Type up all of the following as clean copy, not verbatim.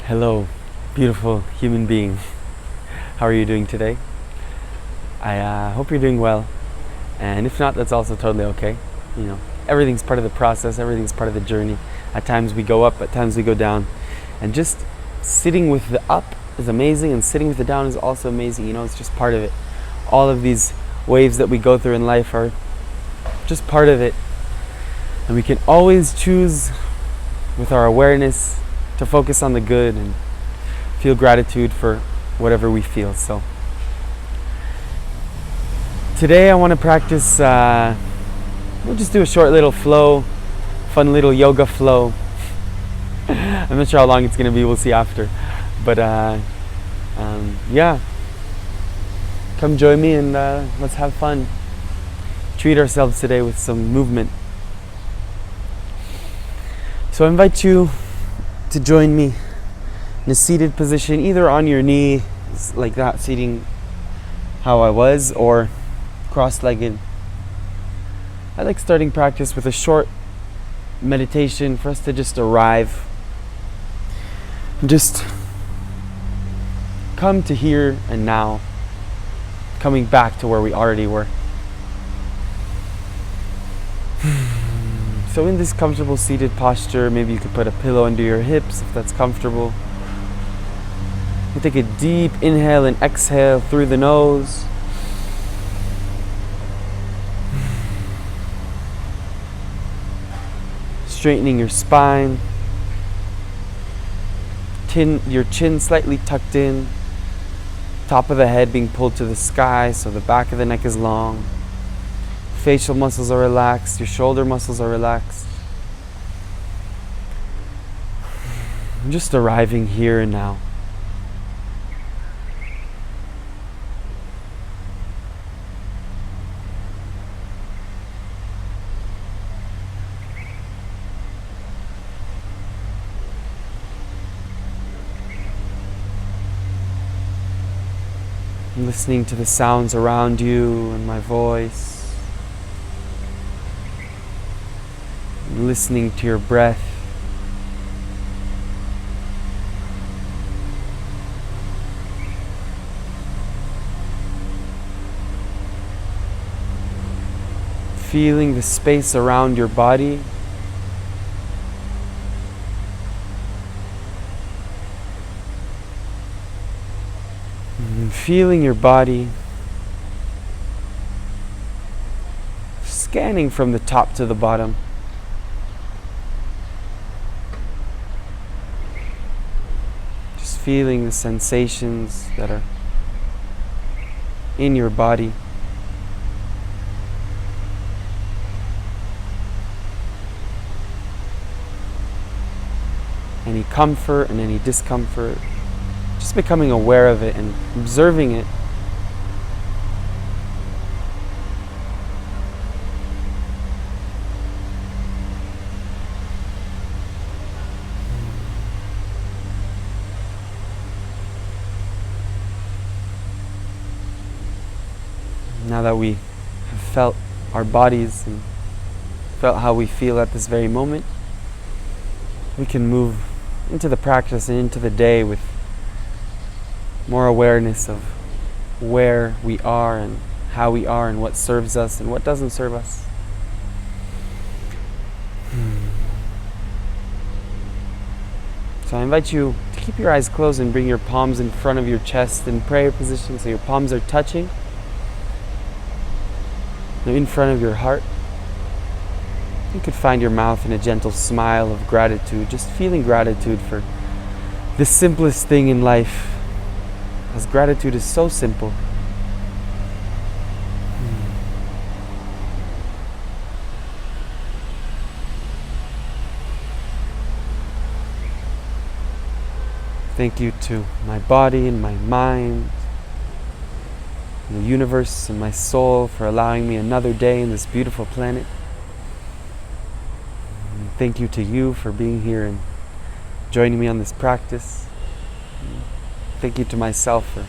Hello, beautiful human being. How are you doing today? I hope you're doing well, and if not, that's also totally okay. You know, everything's part of the process, everything's part of the journey. At times we go up, at times we go down, and just sitting with the up is amazing, and sitting with the down is also amazing. You know, it's just part of it. All of these waves that we go through in life are just part of it, and we can always choose with our awareness to focus on the good and feel gratitude for whatever we feel. So today I want to practice, we'll just do a short little flow, fun little yoga flow. I'm not sure how long it's going to be, we'll see after. But yeah, come join me and let's have fun. Treat ourselves today with some movement. So I invite you to join me in a seated position, either on your knee, like that, seating how I was, or cross-legged. I like starting practice with a short meditation for us to just arrive. Just come to here and now, coming back to where we already were. So in this comfortable seated posture, maybe you could put a pillow under your hips if that's comfortable. You take a deep inhale and exhale through the nose. Straightening your spine. Your chin slightly tucked in. Top of the head being pulled to the sky, so the back of the neck is long. Facial muscles are relaxed, your shoulder muscles are relaxed. I'm just arriving here and now. I'm listening to the sounds around you and my voice. Listening to your breath. Feeling the space around your body. And feeling your body scanning from the top to the bottom. Feeling the sensations that are in your body. Any comfort and any discomfort. Just becoming aware of it and observing it. Now that we have felt our bodies and felt how we feel at this very moment, we can move into the practice and into the day with more awareness of where we are and how we are and what serves us and what doesn't serve us. So I invite you to keep your eyes closed and bring your palms in front of your chest in prayer position so your palms are touching. In front of your heart. You could find your mouth in a gentle smile of gratitude, just feeling gratitude for the simplest thing in life, as gratitude is so simple. Thank you to my body and my mind, the universe and my soul for allowing me another day in this beautiful planet. And thank you to you for being here and joining me on this practice. Thank you to myself for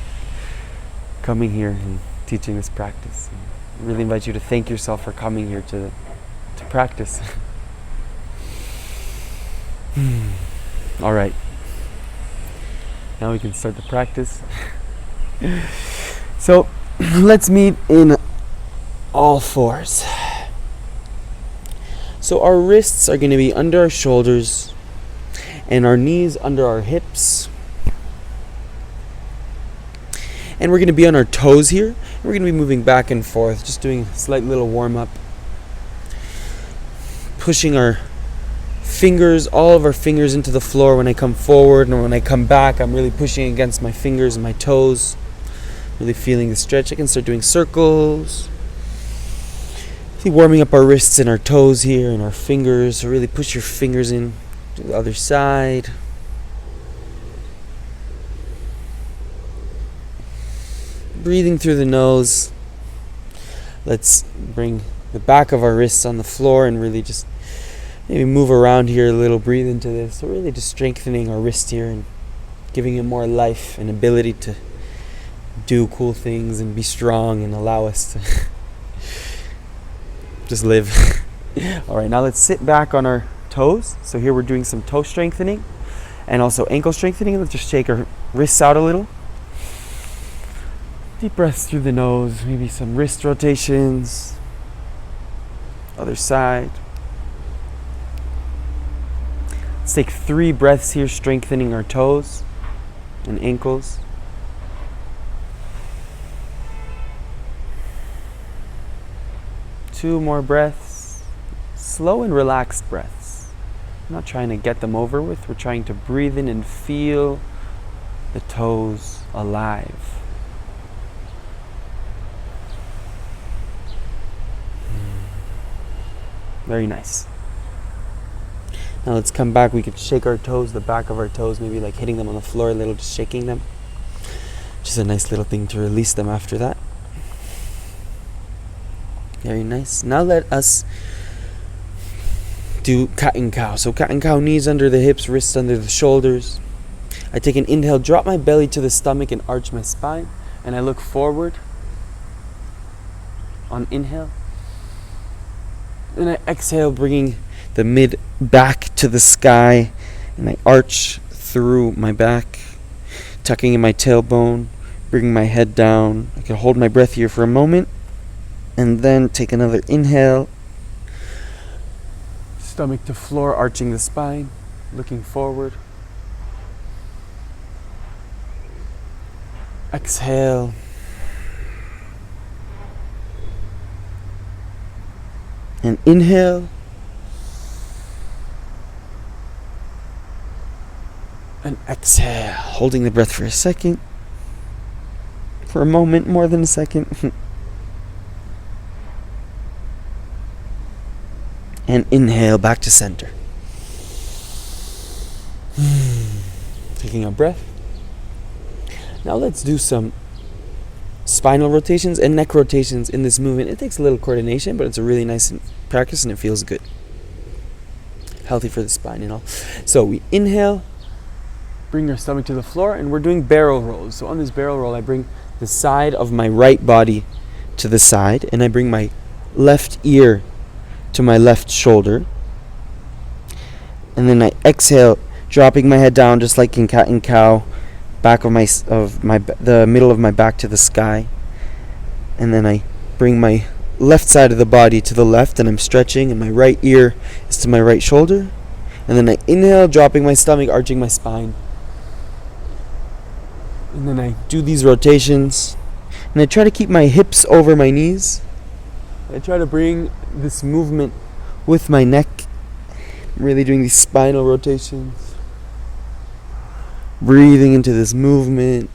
coming here and teaching this practice. I really invite you to thank yourself for coming here to practice. All right. Now we can start the practice. So let's meet in all fours. So our wrists are going to be under our shoulders and our knees under our hips. And we're going to be on our toes here. And we're going to be moving back and forth, just doing a slight little warm up. Pushing our fingers, all of our fingers into the floor when I come forward, and when I come back, I'm really pushing against my fingers and my toes. Really feeling the stretch. I can start doing circles. Warming up our wrists and our toes here and our fingers. So really push your fingers in to the other side. Breathing through the nose. Let's bring the back of our wrists on the floor and really just maybe move around here a little. Breathe into this. So really just strengthening our wrist here and giving it more life and ability to do cool things and be strong and allow us to just live. Alright, now let's sit back on our toes. So here we're doing some toe strengthening and also ankle strengthening. Let's just shake our wrists out a little. Deep breaths through the nose, maybe some wrist rotations. Other side. Let's take 3 breaths here, strengthening our toes and ankles. Two more breaths, slow and relaxed breaths. I'm not trying to get them over with. We're trying to breathe in and feel the toes alive. Very nice. Now let's come back. We could shake our toes, the back of our toes, maybe like hitting them on the floor a little, just shaking them. Just a nice little thing to release them after that. Very nice. Now let us do cat and cow. So cat and cow, knees under the hips, wrists under the shoulders. I take an inhale, drop my belly to the stomach and arch my spine. And I look forward on inhale. And I exhale, bringing the mid back to the sky. And I arch through my back, tucking in my tailbone, bringing my head down. I can hold my breath here for a moment. And then take another inhale. Stomach to floor, arching the spine, looking forward. Exhale. And inhale. And exhale. Holding the breath for a second. For a moment, more than a second. And inhale back to center. Taking a breath. Now let's do some spinal rotations and neck rotations in this movement. It takes a little coordination, but it's a really nice practice and it feels good. Healthy for the spine and all. So we inhale, bring our stomach to the floor, and we're doing barrel rolls. So on this barrel roll, I bring the side of my right body to the side, and I bring my left ear to my left shoulder, and then I exhale, dropping my head down just like in cat and cow, back of the middle of my back to the sky, and then I bring my left side of the body to the left, and I'm stretching, and my right ear is to my right shoulder, and then I inhale, dropping my stomach, arching my spine, and then I do these rotations, and I try to keep my hips over my knees. I try to bring this movement with my neck. I'm really doing these spinal rotations. Breathing into this movement.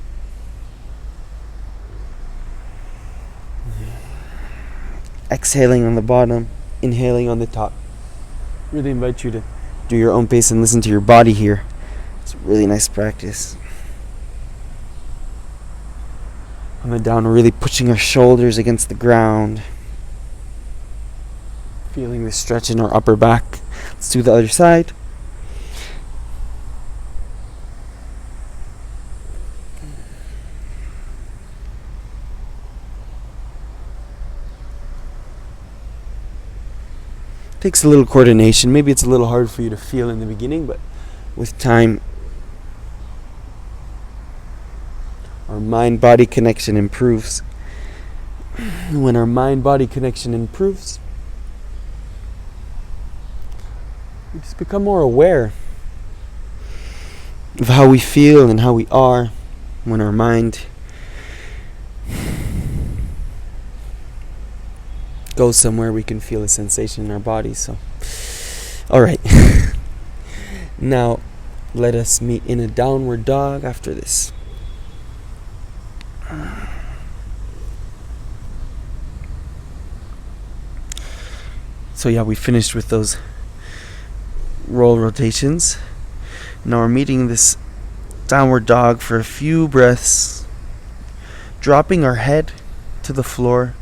Exhaling on the bottom, inhaling on the top. Really invite you to do your own pace and listen to your body here. It's a really nice practice. Coming down, really pushing our shoulders against the ground. Feeling the stretch in our upper back. Let's do the other side. Takes a little coordination. Maybe it's a little hard for you to feel in the beginning, but with time our mind-body connection improves. When our mind-body connection improves, we just become more aware of how we feel and how we are when our mind goes somewhere. We can feel a sensation in our body. So, all right. Now, let us meet in a downward dog after this. So yeah, we finished with those roll rotations. Now we're meeting this downward dog for a few breaths, dropping our head to the floor,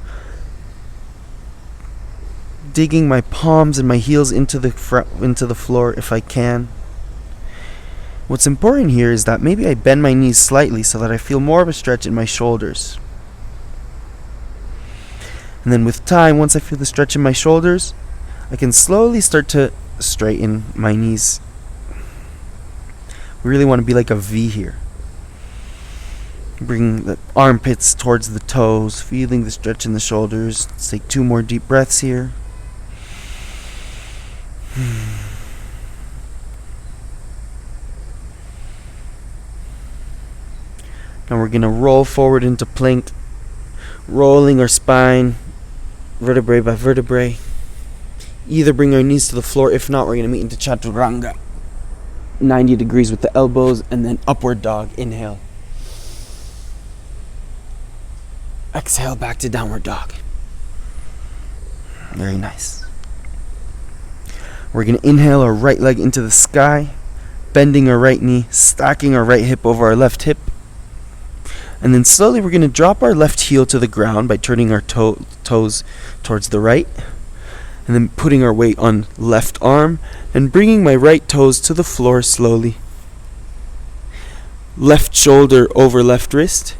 digging my palms and my heels into the floor if I can. What's important here is that maybe I bend my knees slightly so that I feel more of a stretch in my shoulders. And then with time, once I feel the stretch in my shoulders, I can slowly start to straighten my knees. We really want to be like a V here. Bring the armpits towards the toes, feeling the stretch in the shoulders. Let's take 2 more deep breaths here. Now we're going to roll forward into plank, rolling our spine vertebrae by vertebrae. Either bring our knees to the floor, if not, we're going to meet into chaturanga. 90 degrees with the elbows, and then upward dog. Inhale. Exhale, back to downward dog. Very nice. We're going to inhale our right leg into the sky, bending our right knee, stacking our right hip over our left hip. And then slowly we're going to drop our left heel to the ground by turning our toes towards the right. And then putting our weight on left arm and bringing my right toes to the floor slowly. Left shoulder over left wrist.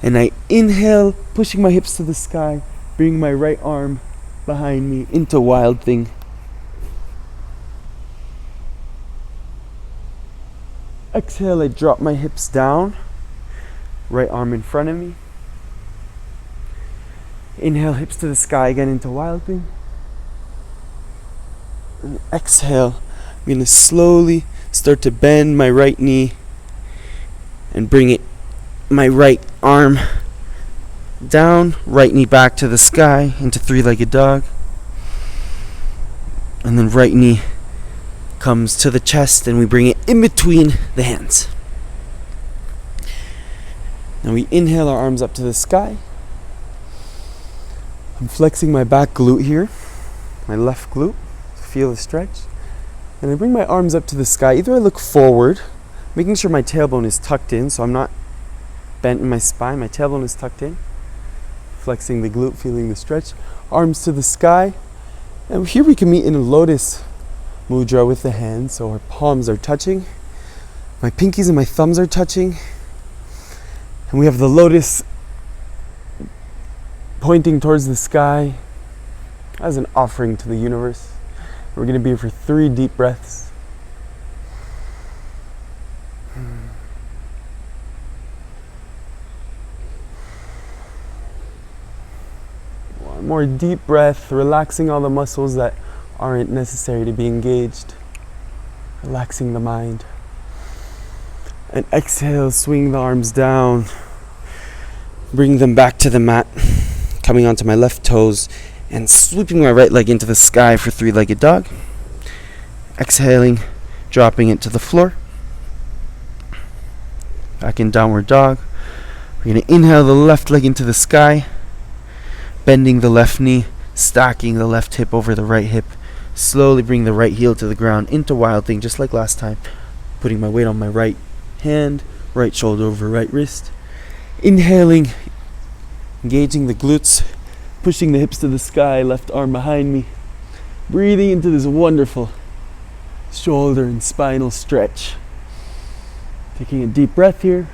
And I inhale, pushing my hips to the sky, bring my right arm behind me into Wild Thing. Exhale, I drop my hips down, right arm in front of me. Inhale, hips to the sky again into Wild Thing. And exhale, I'm going to slowly start to bend my right knee and bring my right arm down, right knee back to the sky into 3-legged dog. And then right knee comes to the chest and we bring it in between the hands. Now we inhale our arms up to the sky. I'm flexing my back glute here, my left glute. Feel the stretch. And I bring my arms up to the sky. Either I look forward, making sure my tailbone is tucked in so I'm not bent in my spine. My tailbone is tucked in. Flexing the glute, feeling the stretch. Arms to the sky. And here we can meet in a lotus mudra with the hands. So our palms are touching. My pinkies and my thumbs are touching. And we have the lotus pointing towards the sky as an offering to the universe. We're going to be here for 3 deep breaths. One more deep breath, relaxing all the muscles that aren't necessary to be engaged. Relaxing the mind. And exhale, swing the arms down. Bring them back to the mat. Coming onto my left toes. And sweeping my right leg into the sky for 3-legged dog. Exhaling, dropping it to the floor. Back in downward dog. We're going to inhale the left leg into the sky. Bending the left knee, stacking the left hip over the right hip. Slowly bring the right heel to the ground into Wild Thing, just like last time. Putting my weight on my right hand, right shoulder over right wrist. Inhaling, engaging the glutes. Pushing the hips to the sky, left arm behind me. Breathing into this wonderful shoulder and spinal stretch. Taking a deep breath here.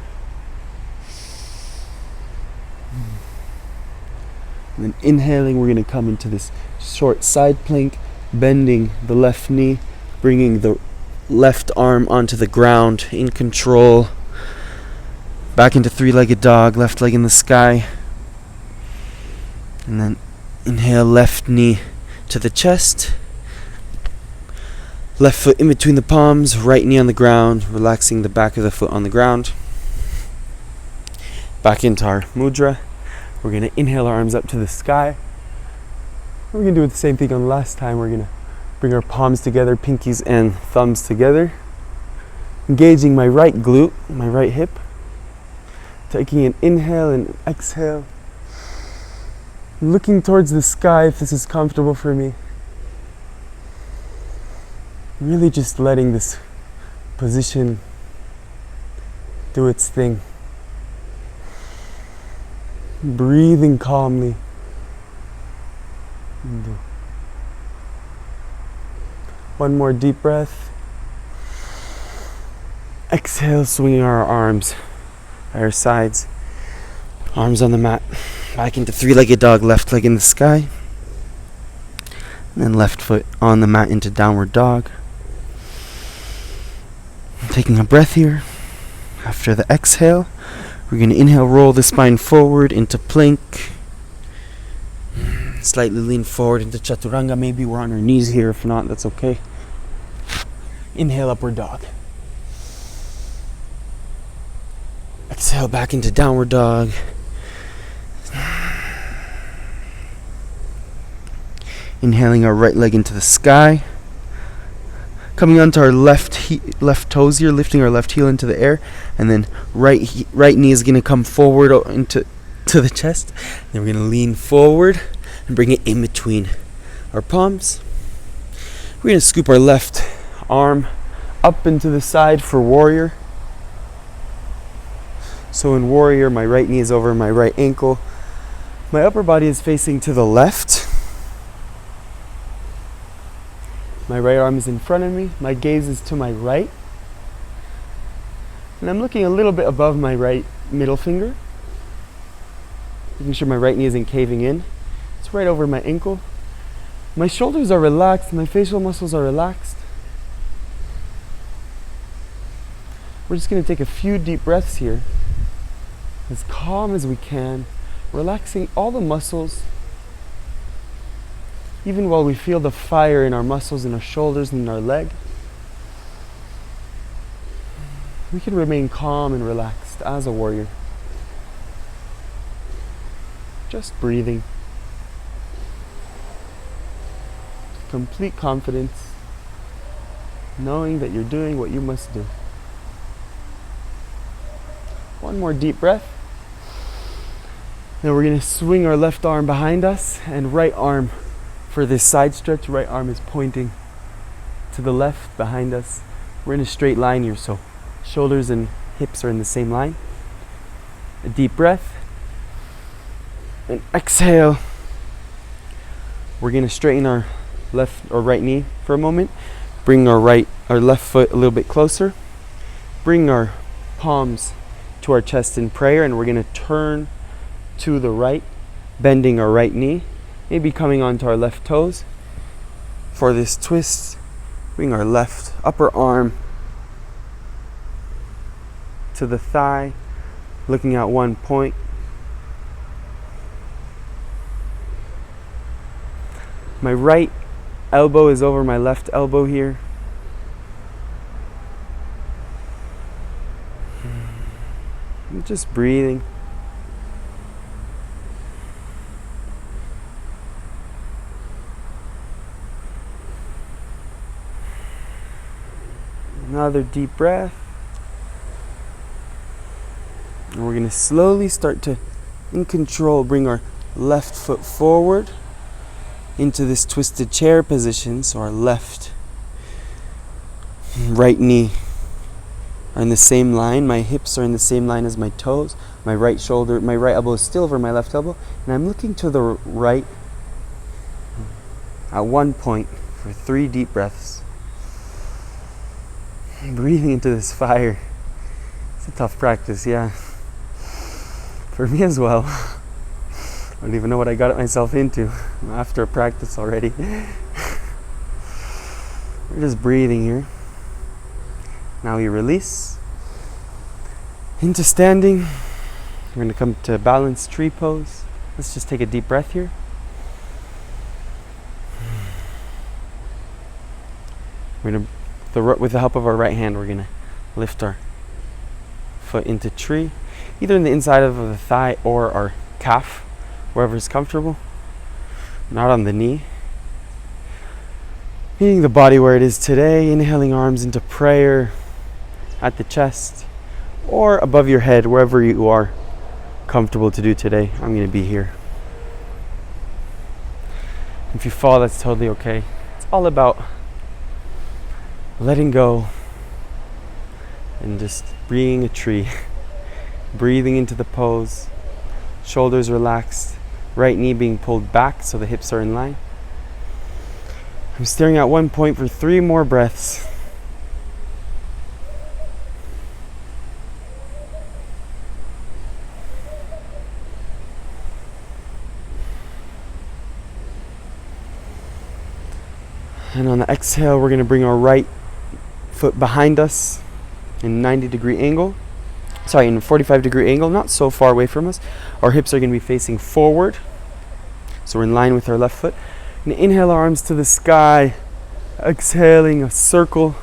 And then inhaling, we're going to come into this short side plank, bending the left knee, bringing the left arm onto the ground in control. Back into three-legged dog, left leg in the sky. And then inhale, left knee to the chest. Left foot in between the palms, right knee on the ground, relaxing the back of the foot on the ground. Back into our mudra. We're going to inhale our arms up to the sky. We're going to do the same thing on last time. We're going to bring our palms together, pinkies and thumbs together. Engaging my right glute, my right hip. Taking an inhale and exhale. Looking towards the sky if this is comfortable for me. Really just letting this position do its thing. Breathing calmly. One more deep breath. Exhale, swinging our arms at our sides. Arms on the mat. Back into three-legged dog, left leg in the sky. And then left foot on the mat into downward dog. Taking a breath here. After the exhale, we're going to inhale, roll the spine forward into plank. Slightly lean forward into chaturanga. Maybe we're on our knees here. If not, that's okay. Inhale, upward dog. Exhale, back into downward dog. Inhaling our right leg into the sky. Coming onto our left toes here, lifting our left heel into the air, and then right knee is going to come forward into the chest. Then we're going to lean forward and bring it in between our palms. We're going to scoop our left arm up into the side for warrior. So in warrior, my right knee is over my right ankle. My upper body is facing to the left. My right arm is in front of me. My gaze is to my right. And I'm looking a little bit above my right middle finger. Making sure my right knee isn't caving in. It's right over my ankle. My shoulders are relaxed. My facial muscles are relaxed. We're just going to take a few deep breaths here. As calm as we can. Relaxing all the muscles. Even while we feel the fire in our muscles, in our shoulders, and in our leg, we can remain calm and relaxed as a warrior. Just breathing. Complete confidence, knowing that you're doing what you must do. One more deep breath. Then we're going to swing our left arm behind us and right arm. For this side stretch, right arm is pointing to the left behind us. We're in a straight line here, so shoulders and hips are in the same line. A deep breath. And exhale. We're going to straighten our left or right knee for a moment. Bring our left foot a little bit closer. Bring our palms to our chest in prayer, and we're going to turn to the right, bending our right knee. Maybe coming onto our left toes. For this twist, bring our left upper arm to the thigh, looking at one point. My right elbow is over my left elbow here. I'm just breathing. Another deep breath. And we're going to slowly start to, in control, bring our left foot forward into this twisted chair position. So our left and right knee are in the same line. My hips are in the same line as my toes. My right elbow is still over my left elbow. And I'm looking to the right at one point for 3 deep breaths. Breathing into this fire. It's a tough practice, yeah. For me as well. I don't even know what I got myself into after a practice already. We're just breathing here. Now you release. into standing. We're going to come to balanced tree pose. Let's just take a deep breath here. We're going to, with the help of our right hand, we're going to lift our foot into tree, either in the inside of the thigh or our calf, wherever is comfortable, not on the knee. Meeting the body where it is today, inhaling arms into prayer at the chest or above your head, wherever you are comfortable to do today. I'm going to be here. If you fall, that's totally okay. It's all about letting go and just being a tree. Breathing into the pose, shoulders relaxed, right knee being pulled back so the hips are in line. I'm staring at one point for 3 more breaths. And on the exhale, we're going to bring our right foot behind us in 90-degree angle. In a 45-degree angle, not so far away from us. Our hips are going to be facing forward, so we're in line with our left foot. And inhale, arms to the sky. Exhaling, a circle,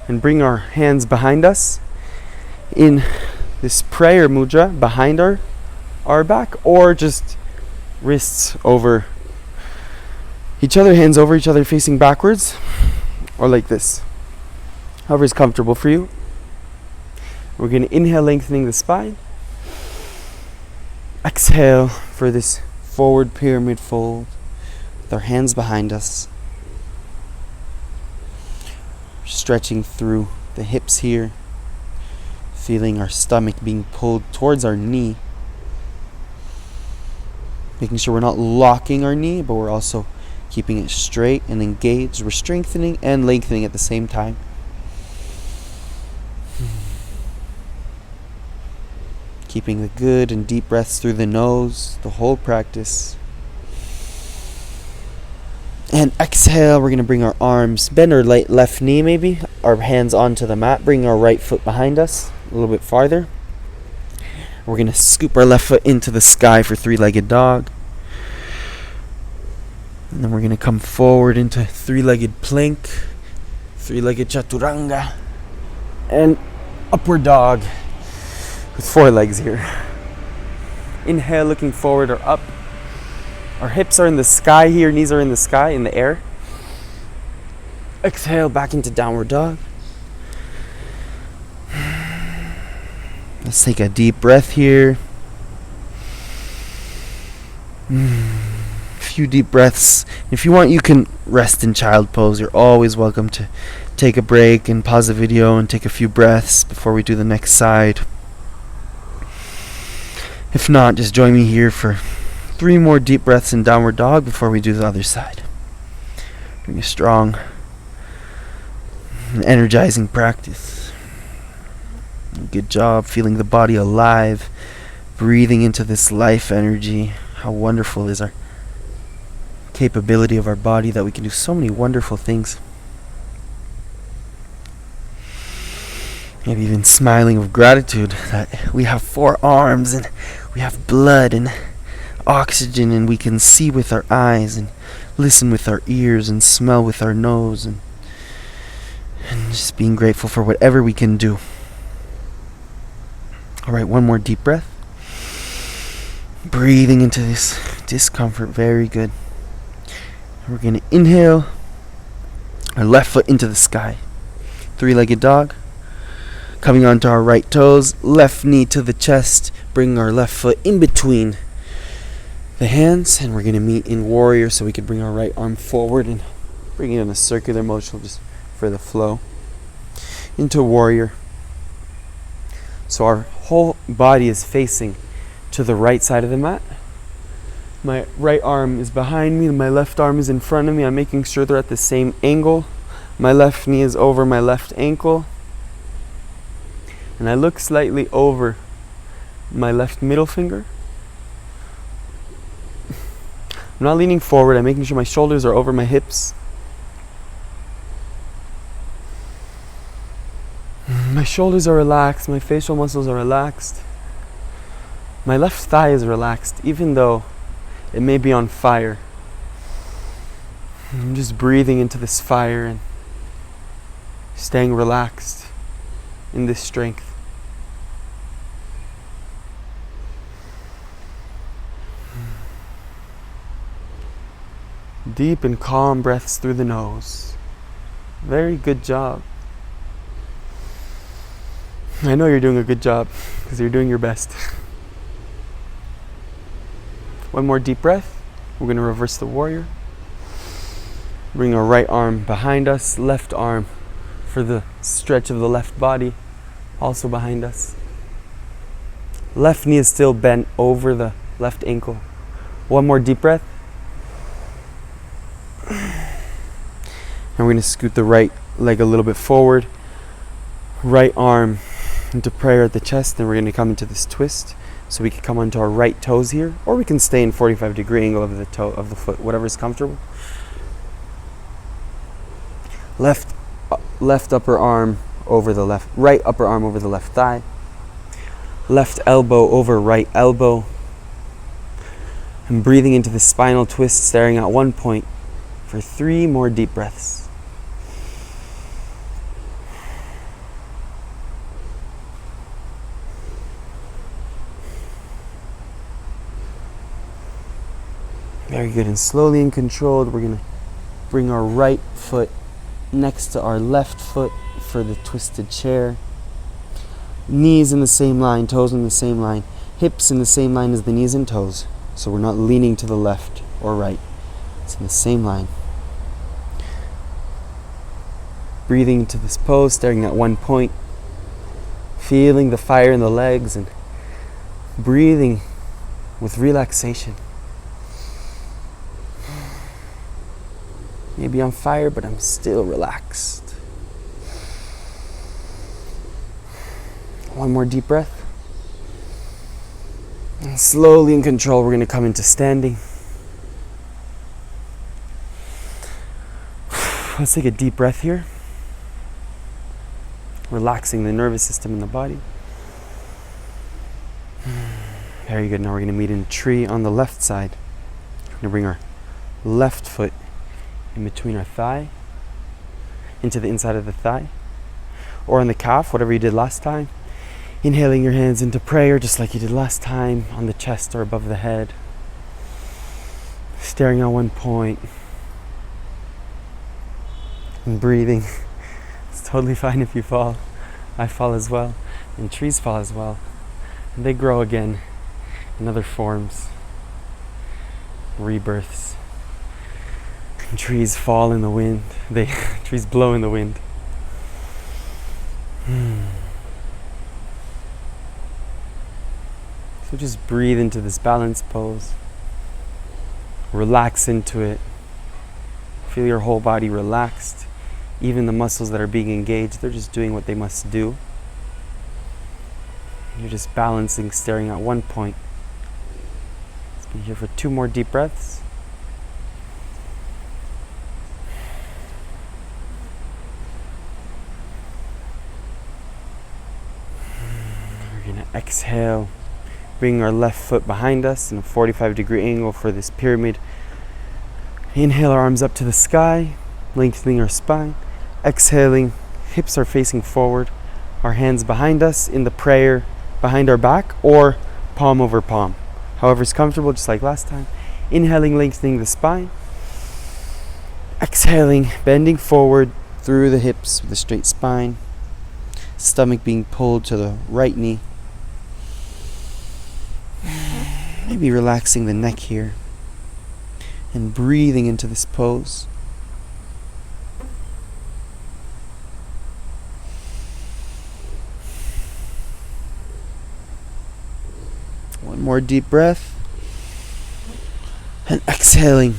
and bring our hands behind us in this prayer mudra behind our back, or just wrists over each other, hands over each other facing backwards, or like this. However is comfortable for you. We're going to inhale, lengthening the spine. Exhale for this forward pyramid fold with our hands behind us. Stretching through the hips here, feeling our stomach being pulled towards our knee. Making sure we're not locking our knee, but we're also keeping it straight and engaged. We're strengthening and lengthening at the same time. Keeping the good and deep breaths through the nose, the whole practice. And exhale, we're going to bring our arms, bend our left knee maybe, our hands onto the mat, bring our right foot behind us a little bit farther. We're going to scoop our left foot into the sky for 3-legged dog. And then we're going to come forward into 3-legged plank, 3-legged chaturanga, and upward dog with 4 legs here. Inhale, looking forward or up. Our hips are in the sky here, knees are in the sky, in the air. Exhale, back into downward dog. Let's take a deep breath here. A few deep breaths. If you want, you can rest in child pose. You're always welcome to take a break and pause the video and take a few breaths before we do the next side. If not, just join me here for 3 more deep breaths in downward dog before we do the other side. Doing a strong, energizing practice. Good job feeling the body alive, breathing into this life energy. How wonderful is our capability of our body that we can do so many wonderful things. Maybe even smiling with gratitude that we have 4 arms and we have blood and oxygen, and we can see with our eyes and listen with our ears and smell with our nose, and just being grateful for whatever we can do. Alright, one more deep breath. Breathing into this discomfort, very good. We're going to inhale our left foot into the sky. 3-legged dog. Coming onto our right toes, left knee to the chest, bring our left foot in between the hands, and we're going to meet in warrior, so we could bring our right arm forward and bring it in a circular motion just for the flow into warrior. So our whole body is facing to the right side of the mat. My right arm is behind me and my left arm is in front of me. I'm making sure they're at the same angle. My left knee is over my left ankle, and I look slightly over my left middle finger. I'm not leaning forward. I'm making sure my shoulders are over my hips. My shoulders are relaxed, my facial muscles are relaxed. My left thigh is relaxed, even though it may be on fire. I'm just breathing into this fire and staying relaxed in this strength. Deep and calm breaths through the nose. Very good job. I know you're doing a good job because you're doing your best. One more deep breath. We're going to reverse the warrior. Bring our right arm behind us, left arm for the stretch of the left body, also behind us. Left knee is still bent over the left ankle. One more deep breath. And we're going to scoot the right leg a little bit forward. Right arm into prayer at the chest. Then we're going to come into this twist. So we can come onto our right toes here, or we can stay in 45-degree angle of the toe of the foot, whatever is comfortable. Left upper arm over the right upper arm over the left thigh. Left elbow over right elbow. And breathing into the spinal twist, staring at one point for 3 more deep breaths. Very good. And slowly and controlled, we're going to bring our right foot next to our left foot for the twisted chair. Knees in the same line, toes in the same line, hips in the same line as the knees and toes. So we're not leaning to the left or right. It's in the same line. Breathing into this pose, staring at one point, feeling the fire in the legs and breathing with relaxation. Maybe on fire, but I'm still relaxed. One more deep breath. And slowly in control, we're going to come into standing. Let's take a deep breath here. Relaxing the nervous system in the body. Very good. Now we're going to meet in a tree on the left side. We're going to bring our left foot in between our thigh, into the inside of the thigh, or on the calf, whatever you did last time. Inhaling your hands into prayer, just like you did last time, on the chest or above the head. Staring at one point. And breathing. It's totally fine if you fall. I fall as well. And trees fall as well. And they grow again in other forms. Rebirths. And trees fall in the wind. Trees blow in the wind. So just breathe into this balance pose. Relax into it. Feel your whole body relaxed. Even the muscles that are being engaged, they're just doing what they must do. You're just balancing, staring at one point. Let's be here for 2 more deep breaths. We're going to exhale. Bring our left foot behind us in a 45-degree angle for this pyramid. Inhale, our arms up to the sky, lengthening our spine. Exhaling, hips are facing forward. Our hands behind us in the prayer, behind our back, or palm over palm. However is comfortable, just like last time. Inhaling, lengthening the spine. Exhaling, bending forward through the hips with a straight spine. Stomach being pulled to the right knee. Maybe relaxing the neck here and breathing into this pose. One more deep breath and exhaling,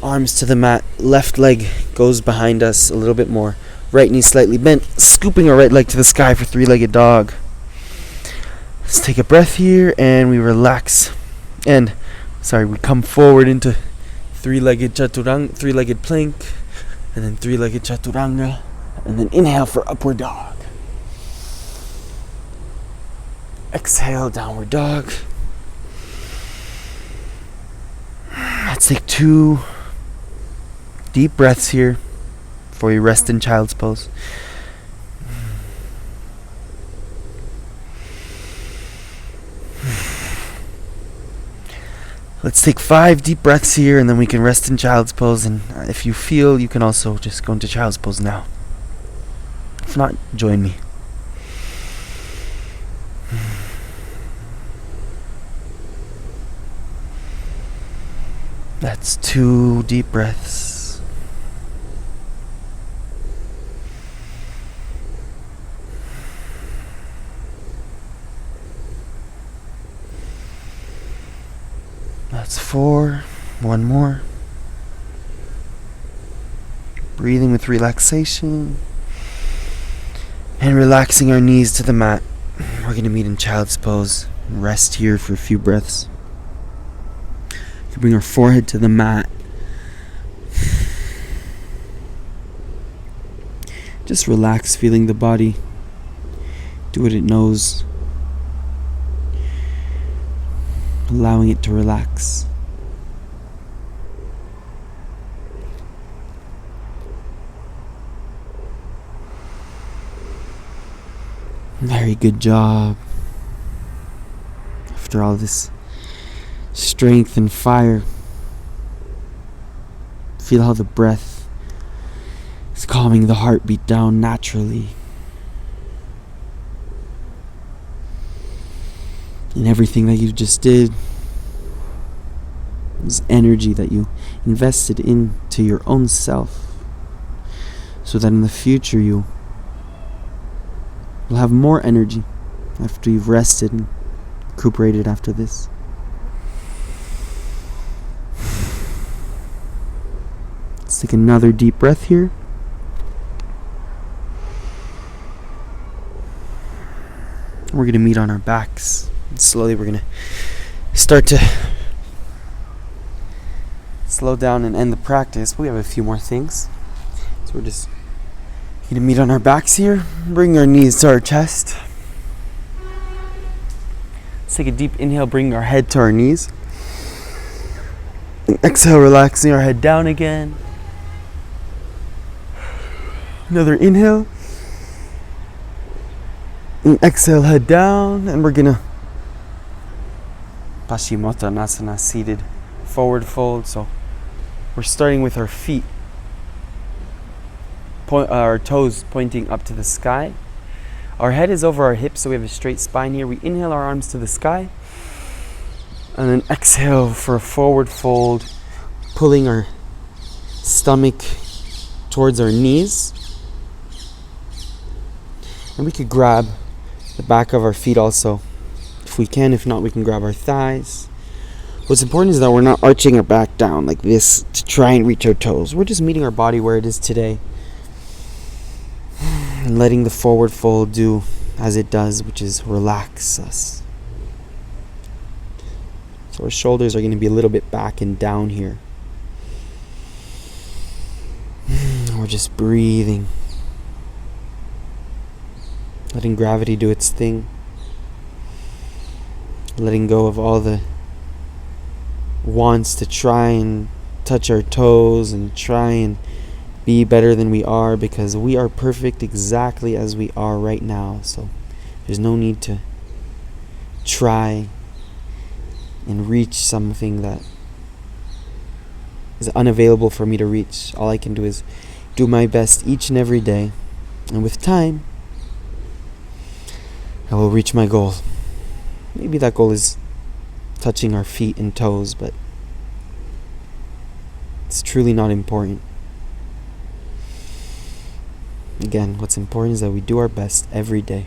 arms to the mat, left leg goes behind us a little bit more, right knee slightly bent, scooping our right leg to the sky for 3-legged dog. Let's take a breath here and we relax. And we come forward into 3-legged chaturanga, 3-legged plank, and then 3-legged chaturanga, and then inhale for upward dog. Exhale, downward dog. Let's take 2 deep breaths here before you rest in child's pose. Let's take 5 deep breaths here, and then we can rest in child's pose. And if you feel, you can also just go into child's pose now. If not, join me. That's 2 deep breaths. That's 4. 1 more. Breathing with relaxation. And relaxing our knees to the mat. We're going to meet in child's pose. Rest here for a few breaths. We can bring our forehead to the mat. Just relax, feeling the body do what it knows. Allowing it to relax. Very good job. After all this strength and fire, feel how the breath is calming the heartbeat down naturally. And everything that you just did is energy that you invested into your own self, so that in the future you will have more energy after you've rested and recuperated after this. Let's take another deep breath here. We're going to meet on our backs. And slowly we're going to start to slow down and end the practice. We have a few more things. So we're just going to meet on our backs here. Bring our knees to our chest. Let's take a deep inhale, bring our head to our knees. And exhale, relaxing our head down again. Another inhale. And exhale, head down. And we're going to Paschimottanasana, seated forward fold. So we're starting with our feet, our toes pointing up to the sky. Our head is over our hips, so we have a straight spine here. We inhale our arms to the sky, and then exhale for a forward fold, pulling our stomach towards our knees. And we could grab the back of our feet also, if we can. If not, we can grab our thighs. What's important is that we're not arching our back down like this to try and reach our toes. We're just meeting our body where it is today, and letting the forward fold do as it does, which is relax us. So our shoulders are going to be a little bit back and down here. We're just breathing, letting gravity do its thing, letting go of all the wants to try and touch our toes and try and be better than we are, because we are perfect exactly as we are right now. So there's no need to try and reach something that is unavailable for me to reach. All I can do is do my best each and every day, and with time I will reach my goal. Maybe that goal is touching our feet and toes, but it's truly not important. Again, what's important is that we do our best every day.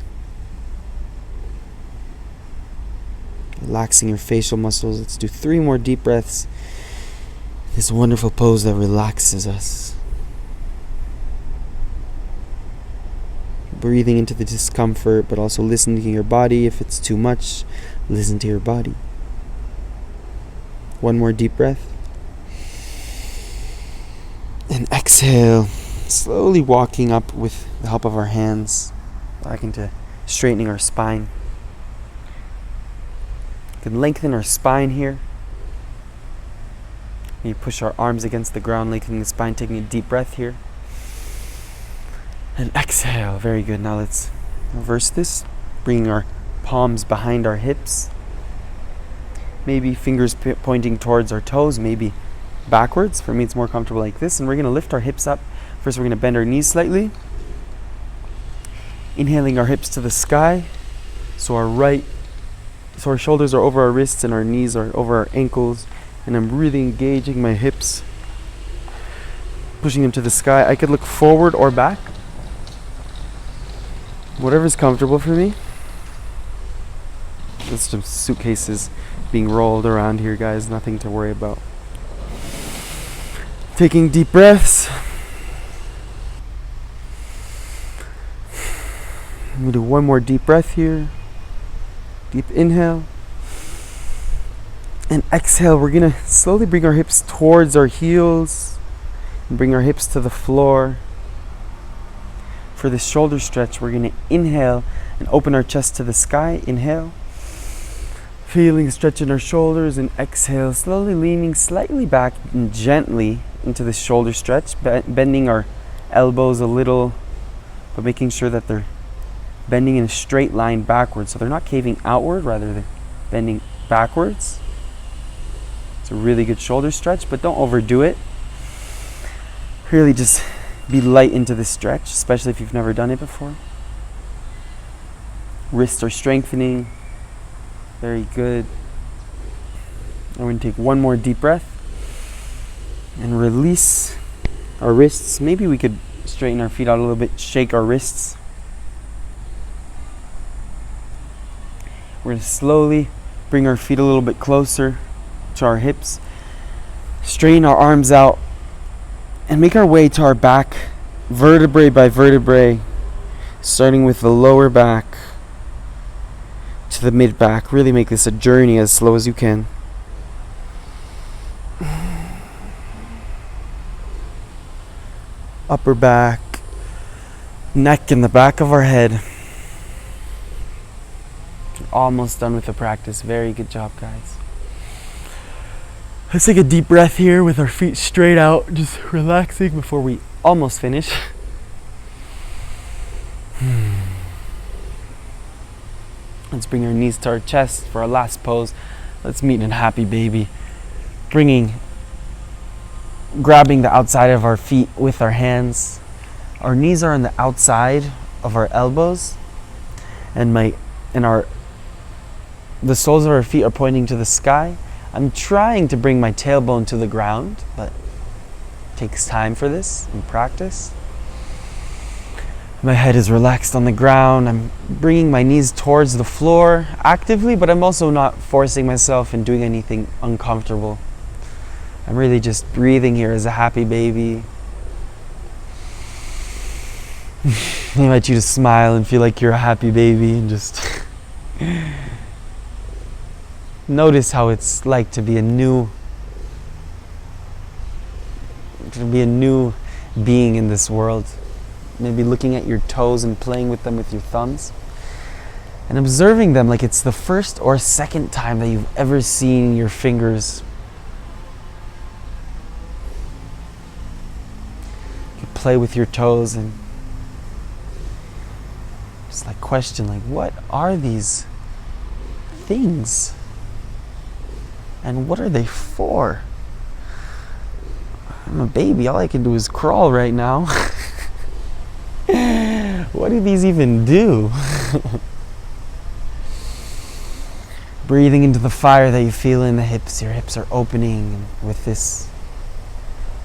Relaxing your facial muscles. Let's do 3 more deep breaths. This wonderful pose that relaxes us. Breathing into the discomfort, but also listening to your body. If it's too much, listen to your body. 1 more deep breath. And exhale. Slowly walking up with the help of our hands, back into straightening our spine. We can lengthen our spine here. Maybe push our arms against the ground, lengthening the spine, taking a deep breath here. And exhale. Very good. Now let's reverse this, bringing our palms behind our hips. Maybe fingers pointing towards our toes, maybe backwards. For me, it's more comfortable like this. And we're going to lift our hips up. First, we're going to bend our knees slightly. Inhaling our hips to the sky. So our shoulders are over our wrists and our knees are over our ankles. And I'm really engaging my hips, pushing them to the sky. I could look forward or back, whatever's comfortable for me. There's some suitcases being rolled around here, guys. Nothing to worry about. Taking deep breaths. I'm going to do one more deep breath here. Deep inhale. And exhale. We're going to slowly bring our hips towards our heels and bring our hips to the floor. For this shoulder stretch, we're going to inhale and open our chest to the sky. Inhale. Feeling a stretch in our shoulders, and exhale, slowly leaning slightly back and gently into the shoulder stretch, bending our elbows a little, but making sure that they're bending in a straight line backwards. So they're not caving outward, rather they're bending backwards. It's a really good shoulder stretch, but don't overdo it. Really just be light into this stretch, especially if you've never done it before. Wrists are strengthening. Very good. I'm going to take one more deep breath and release our wrists. Maybe we could straighten our feet out a little bit, shake our wrists. We're going to slowly bring our feet a little bit closer to our hips. Straighten our arms out and make our way to our back, vertebrae by vertebrae, starting with the lower back to the mid back. Really make this a journey as slow as you can. Upper back, neck, and the back of our head. Almost done with the practice. Very good job, guys. Let's take a deep breath here with our feet straight out, just relaxing before we almost finish. Let's bring our knees to our chest for our last pose. Let's meet in happy baby. Grabbing the outside of our feet with our hands. Our knees are on the outside of our elbows, and the soles of our feet are pointing to the sky. I'm trying to bring my tailbone to the ground, but it takes time for this and practice. My head is relaxed on the ground. I'm bringing my knees towards the floor actively, but I'm also not forcing myself and doing anything uncomfortable. I'm really just breathing here as a happy baby. I invite you to smile and feel like you're a happy baby and just notice how it's like to be a new being in this world. Maybe looking at your toes and playing with them with your thumbs and observing them like it's the first or second time that you've ever seen your fingers. You play with your toes and just like question, like, what are these things and what are they for? I'm a baby, all I can do is crawl right now. What do these even do? Breathing into the fire that you feel in the hips. Your hips are opening, and with this,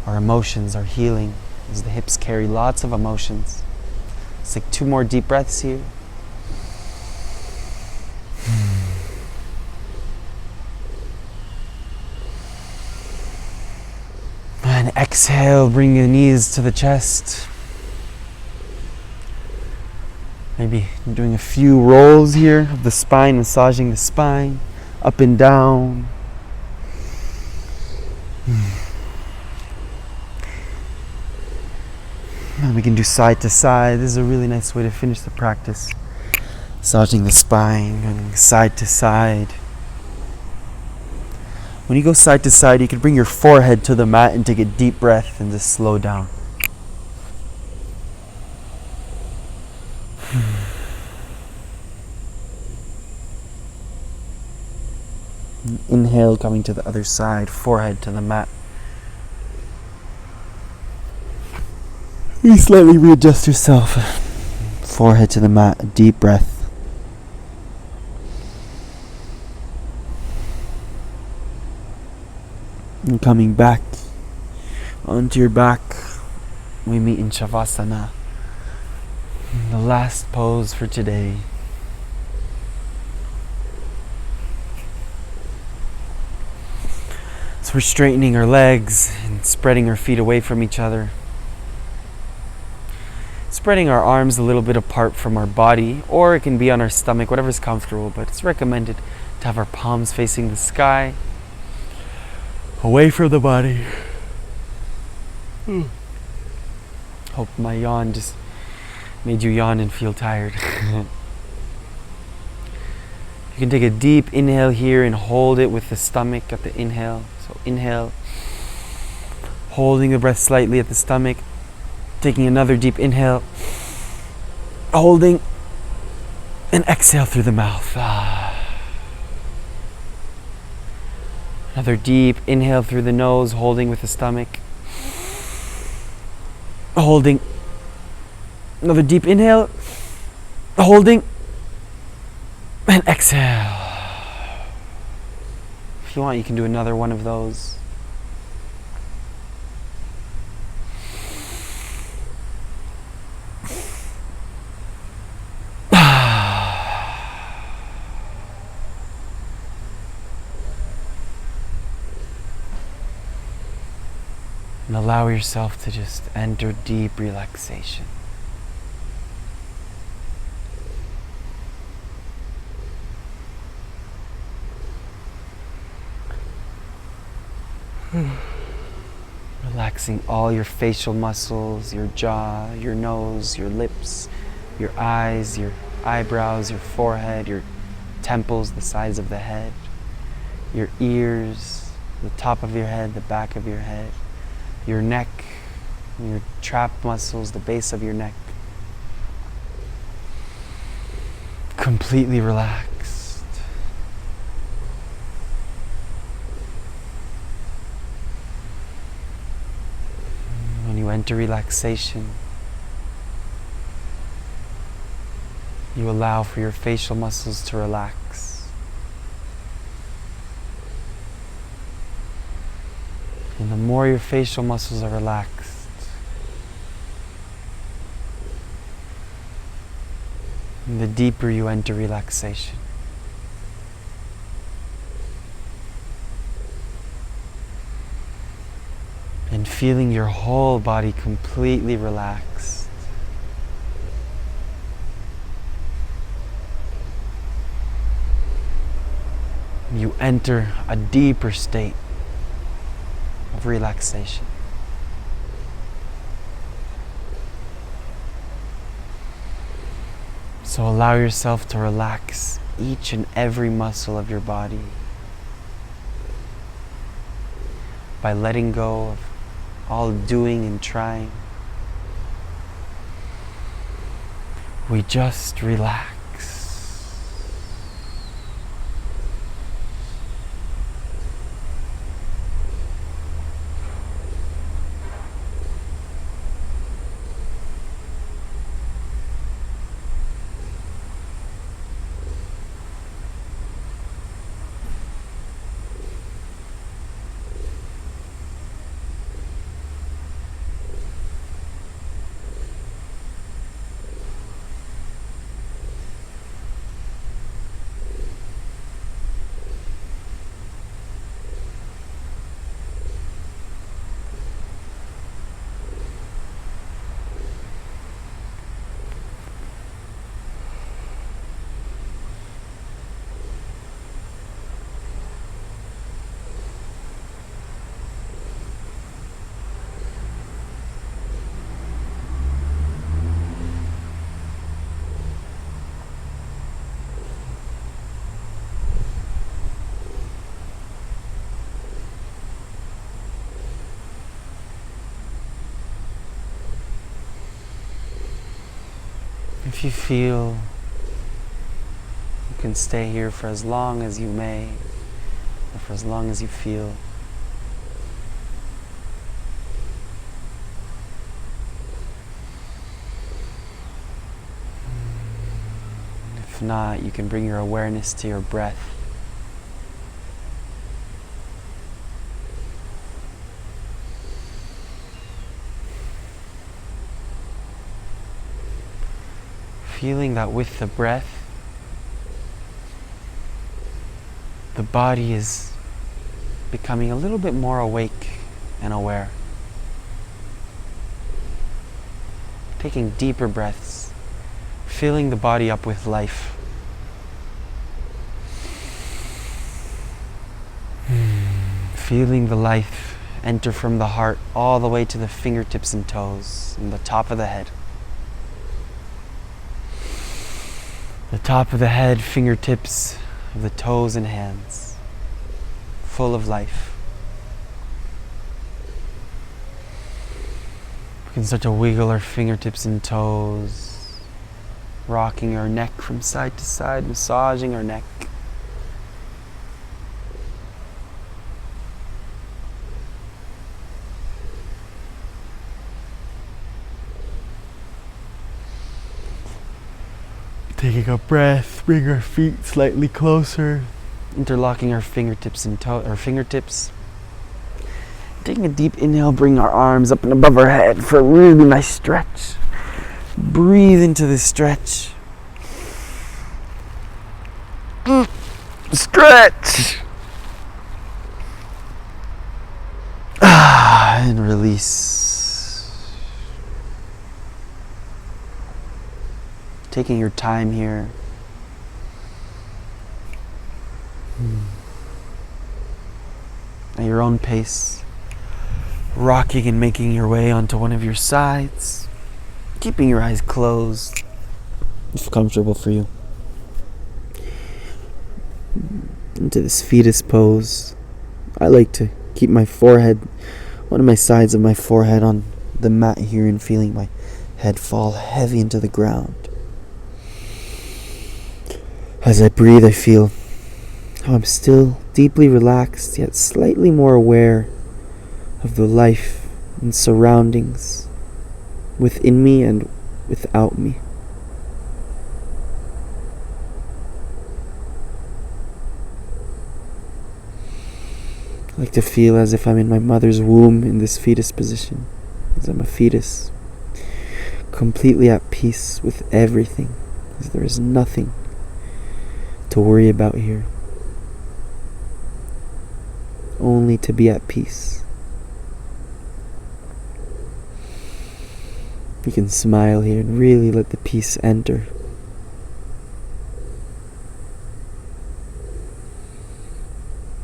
our emotions are healing, as the hips carry lots of emotions. Let's take 2 more deep breaths here. And exhale, bring your knees to the chest. Maybe doing a few rolls here of the spine, massaging the spine up and down. And we can do side to side. This is a really nice way to finish the practice. Massaging the spine, going side to side. When you go side to side, you can bring your forehead to the mat and take a deep breath and just slow down. Inhale, coming to the other side, forehead to the mat. You slightly readjust yourself. Forehead to the mat, a deep breath. And coming back onto your back, we meet in Shavasana, the last pose for today. So we're straightening our legs and spreading our feet away from each other. Spreading our arms a little bit apart from our body, or it can be on our stomach, whatever's comfortable, but it's recommended to have our palms facing the sky, away from the body. Hope my yawn just made you yawn and feel tired. You can take a deep inhale here and hold it with the stomach at the inhale. So inhale, holding the breath slightly at the stomach, taking another deep inhale, holding, and exhale through the mouth. Another deep inhale through the nose, holding with the stomach, holding. Another deep inhale, holding, and exhale. If you want, you can do another one of those. And allow yourself to just enter deep relaxation. Relaxing all your facial muscles, your jaw, your nose, your lips, your eyes, your eyebrows, your forehead, your temples, the sides of the head, your ears, the top of your head, the back of your head, your neck, your trap muscles, the base of your neck. Completely relaxed. When you enter relaxation, you allow for your facial muscles to relax. And the more your facial muscles are relaxed, the deeper you enter relaxation. And feeling your whole body completely relaxed. You enter a deeper state of relaxation. So allow yourself to relax each and every muscle of your body by letting go of all doing and trying. We just relax. If you feel, you can stay here for as long as you may, or for as long as you feel. If not, you can bring your awareness to your breath. Feeling that with the breath, the body is becoming a little bit more awake and aware. Taking deeper breaths, filling the body up with life. Feeling the life enter from the heart all the way to the fingertips and toes and the top of the head. The top of the head, fingertips of the toes and hands, full of life. We can start to wiggle our fingertips and toes, rocking our neck from side to side, massaging our neck. Taking a breath, bring our feet slightly closer, interlocking our fingertips and fingertips. Taking a deep inhale, bring our arms up and above our head for a really nice stretch. Breathe into this stretch. Stretch! And release. Taking your time here. At your own pace. Rocking and making your way onto one of your sides. Keeping your eyes closed, if comfortable for you. Into this fetus pose. I like to keep my forehead, one of my sides of my forehead on the mat here, and feeling my head fall heavy into the ground. As I breathe, I feel how I'm still deeply relaxed, yet slightly more aware of the life and surroundings within me and without me. I like to feel as if I'm in my mother's womb in this fetus position, as I'm a fetus, completely at peace with everything, as there is nothing to worry about here. Only to be at peace. You can smile here and really let the peace enter.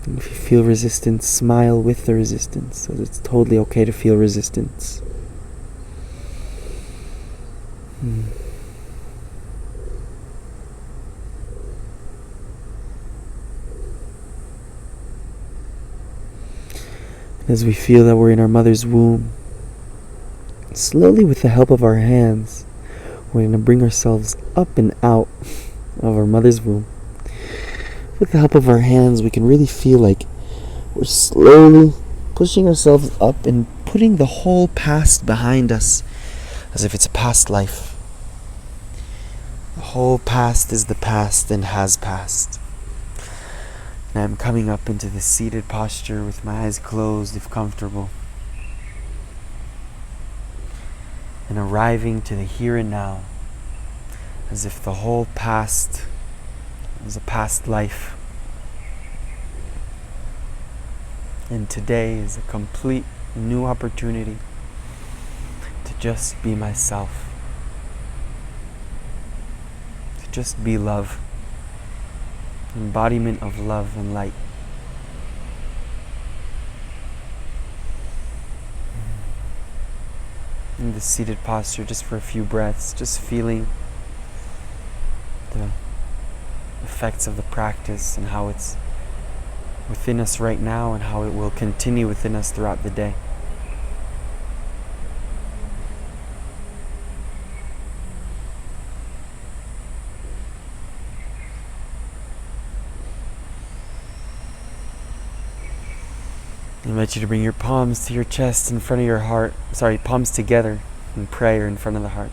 And if you feel resistance, smile with the resistance. So it's totally okay to feel resistance. As we feel that we're in our mother's womb, slowly with the help of our hands, we're going to bring ourselves up and out of our mother's womb. With the help of our hands, we can really feel like we're slowly pushing ourselves up and putting the whole past behind us, as if it's a past life. The whole past is the past and has passed. And I'm coming up into the seated posture with my eyes closed, if comfortable, and arriving to the here and now, as if the whole past was a past life, and today is a complete new opportunity to just be myself, to just be love, embodiment of love and light. In this seated posture, just for a few breaths, just feeling the effects of the practice and how it's within us right now and how it will continue within us throughout the day. invite you to bring your palms to your chest in front of your heart. Sorry, palms together in prayer in front of the heart.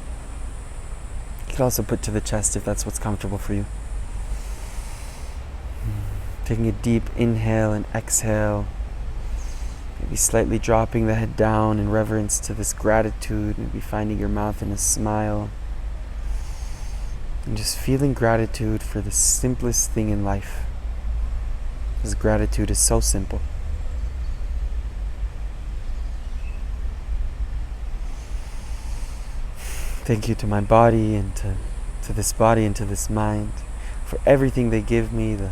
You could also put to the chest if that's what's comfortable for you. Taking a deep inhale and exhale. Maybe slightly dropping the head down in reverence to this gratitude. Maybe finding your mouth in a smile. And just feeling gratitude for the simplest thing in life. Because gratitude is so simple. Thank you to my body and to this body and to this mind for everything they give me, the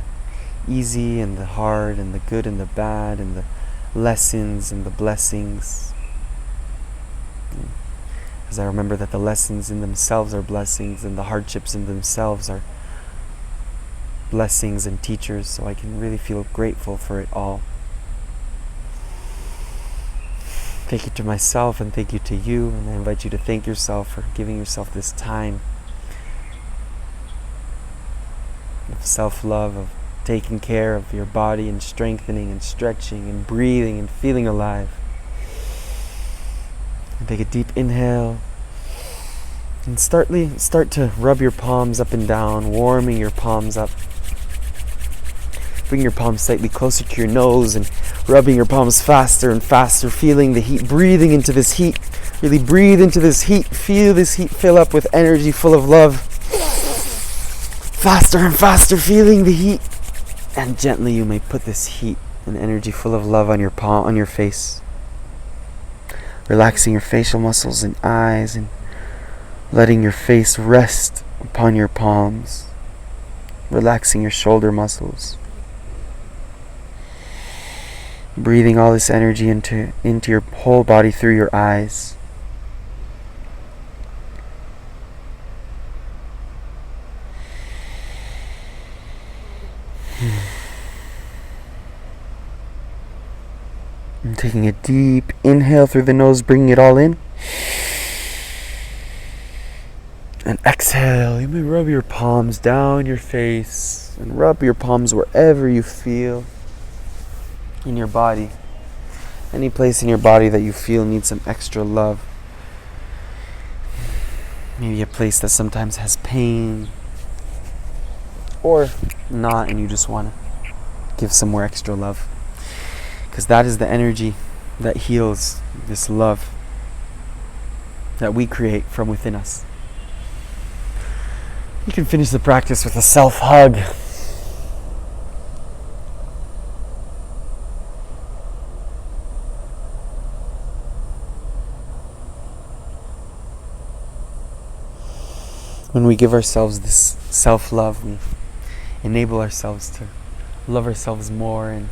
easy and the hard and the good and the bad and the lessons and the blessings. As I remember that the lessons in themselves are blessings and the hardships in themselves are blessings and teachers, so I can really feel grateful for it all. Thank you to myself and thank you to you, and I invite you to thank yourself for giving yourself this time of self-love, of taking care of your body and strengthening and stretching and breathing and feeling alive. And take a deep inhale and start to rub your palms up and down, warming your palms up. Bring your palms slightly closer to your nose and rubbing your palms faster and faster, feeling the heat, breathing into this heat. Really breathe into this heat, feel this heat fill up with energy full of love. Faster and faster, feeling the heat. And gently you may put this heat and energy full of love on your palm, on your face. Relaxing your facial muscles and eyes and letting your face rest upon your palms. Relaxing your shoulder muscles. Breathing all this energy into your whole body through your eyes. And taking a deep inhale through the nose, bringing it all in. And exhale. You may rub your palms down your face and rub your palms wherever you feel in your body. Any place in your body that you feel needs some extra love. Maybe a place that sometimes has pain or not, and you just want to give some more extra love. Because that is the energy that heals, this love that we create from within us. You can finish the practice with a self-hug. When we give ourselves this self-love, we enable ourselves to love ourselves more and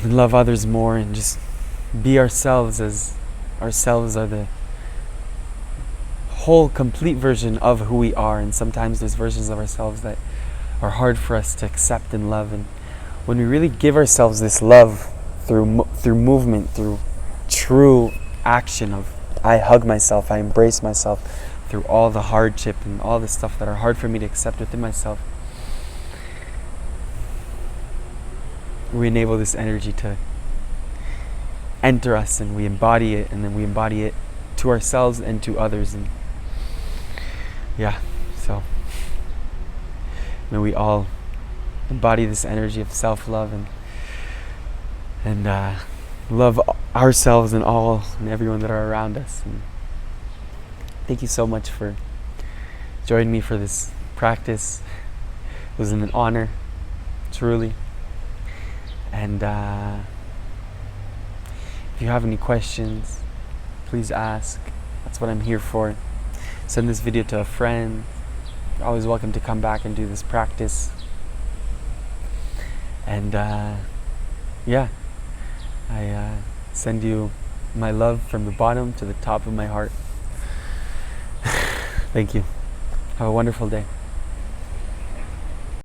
love others more and just be ourselves, as ourselves are the whole complete version of who we are. And sometimes there's versions of ourselves that are hard for us to accept and love. And when we really give ourselves this love through movement, through true action of I hug myself, I embrace myself, through all the hardship and all the stuff that are hard for me to accept within myself, we enable this energy to enter us, and we embody it, and then we embody it to ourselves and to others. And yeah, so may we all embody this energy of self-love and love ourselves and all and everyone that are around us. And thank you so much for joining me for this practice. It was an honor, truly. And if you have any questions, please ask. That's what I'm here for. Send this video to a friend. You're always welcome to come back and do this practice. And yeah, I send you my love from the bottom to the top of my heart. Thank you. Have a wonderful day.